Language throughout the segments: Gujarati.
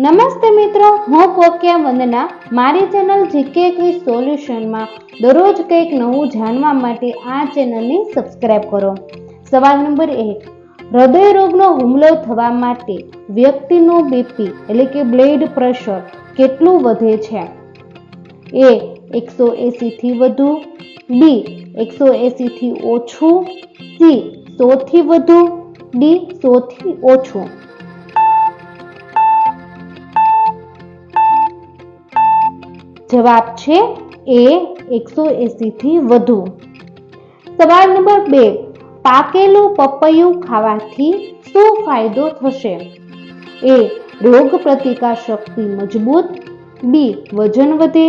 નમસ્તે મિત્રો, હું કોક્યા વંદના. મારી ચેનલ જીકે ક્વિઝ સોલ્યુશનમાં દરરોજ કંઈક નવું જાણવા માટે આ ચેનલને સબસ્ક્રાઇબ કરો. સવાલ નંબર 1. હૃદય રોગનો હુમલો થવા માટે વ્યક્તિનું બીપી એટલે કે બ્લડ પ્રેશર કેટલું વધે છે? A 180 થી વધુ, B 180 થી ઓછું, C 100 થી વધુ, D 100 થી ઓછું. જવાબ છે A 180 થી વધુ. સવાલ નંબર 2. પાકેલું પપૈયું ખાવાથી શું ફાયદો થશે? A રોગ પ્રતિકાર શક્તિ મજબૂત, B વજન વધે,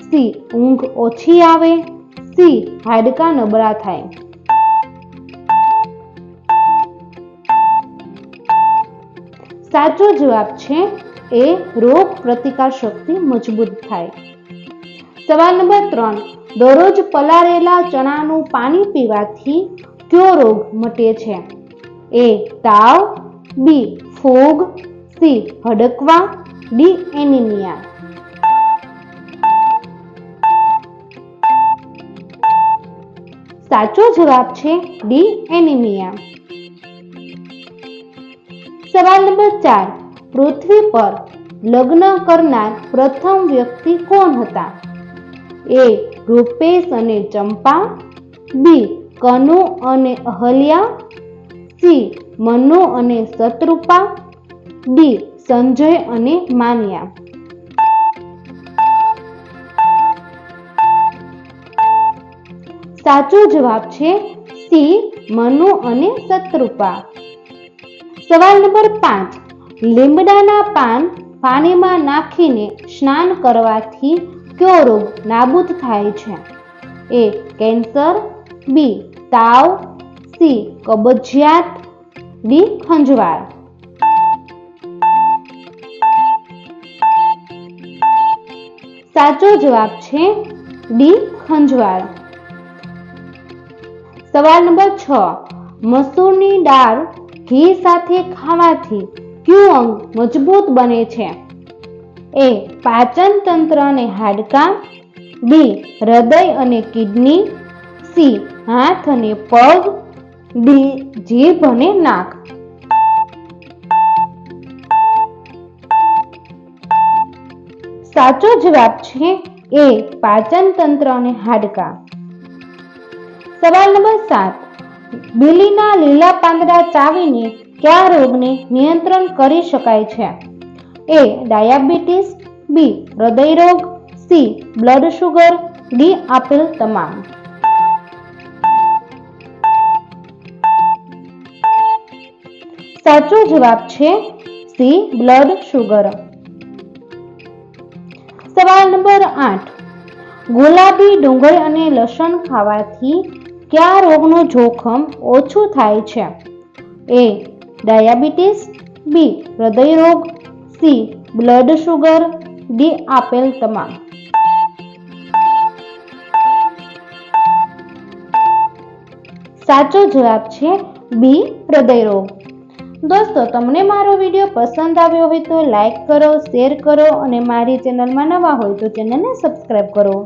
C ઊંઘ ઓછી આવે, C હાડકાં નબળા થાય. સાચો જવાબ છે A રોગ પ્રતિકાર શક્તિ મજબૂત થાય. સવાલ નંબર 3. દરરોજ પલાળેલા ચણાનું પાણી પીવાથી કયો રોગ મટે છે? A તાવ, B ફૂગ, C હડકવા, D એનિમિયા. સાચો જવાબ છે D એનિમિયા. સવાલ નંબર 4. પૃથ્વી પર લગ્ન કરનાર પ્રથમ વ્યક્તિ કોણ હતા? A રૂપેશ અને ચંપા, B કનુ અને અહલ્યા, C મનુ અને શત્રુપા, D સંજય અને માન્યા. સાચો જવાબ છે C મનુ અને શત્રુપા. સવાલ નંબર 5. લીમડાના પાન પાણીમાં નાખીને સ્નાન કરવાથી કયો રોગ નાબૂદ થાય છે? A કેન્સર, B તાવ, C કબજિયાત, D ખંજવાળ. સાચો જવાબ છે D ખંજવાળ. સવાલ નંબર 6. મસૂરની દાળ ઘી સાથે ખાવાથી કયું અંગ મજબૂત બને છે? A પાચન તંત્ર અને હાડકાં, B હૃદય અને કિડની, C હાથ અને પગ, D જીભ અને નાક. સાચો જવાબ છે A પાચન તંત્ર અને હાડકાં. સવાલ નંબર 7. બીલીના લીલા પાંદડા ચાવીને કયા રોગને નિયંત્રણ કરી શકાય છે? A ડાયાબિટીસ, B હૃદય રોગ, C બ્લડ શુગર, D આપેલ તમામ. સાચો જવાબ છે C બ્લડ શુગર. સવાલ નંબર 8. ગુલાબી ડુંગળી અને લસણ ખાવાથી કયા રોગનું જોખમ ઓછું થાય છે? A ડાયાબિટીસ, B હૃદય રોગ, C બ્લડ શુગર, D આપેલ તમામ. સાચો જવાબ છે B હૃદય રોગ. દોસ્તો, તમને મારો વિડીયો પસંદ આવ્યો હોય તો લાઈક કરો, શેર કરો અને મારી ચેનલમાં નવા હોય તો ચેનલને સબસ્ક્રાઇબ કરો.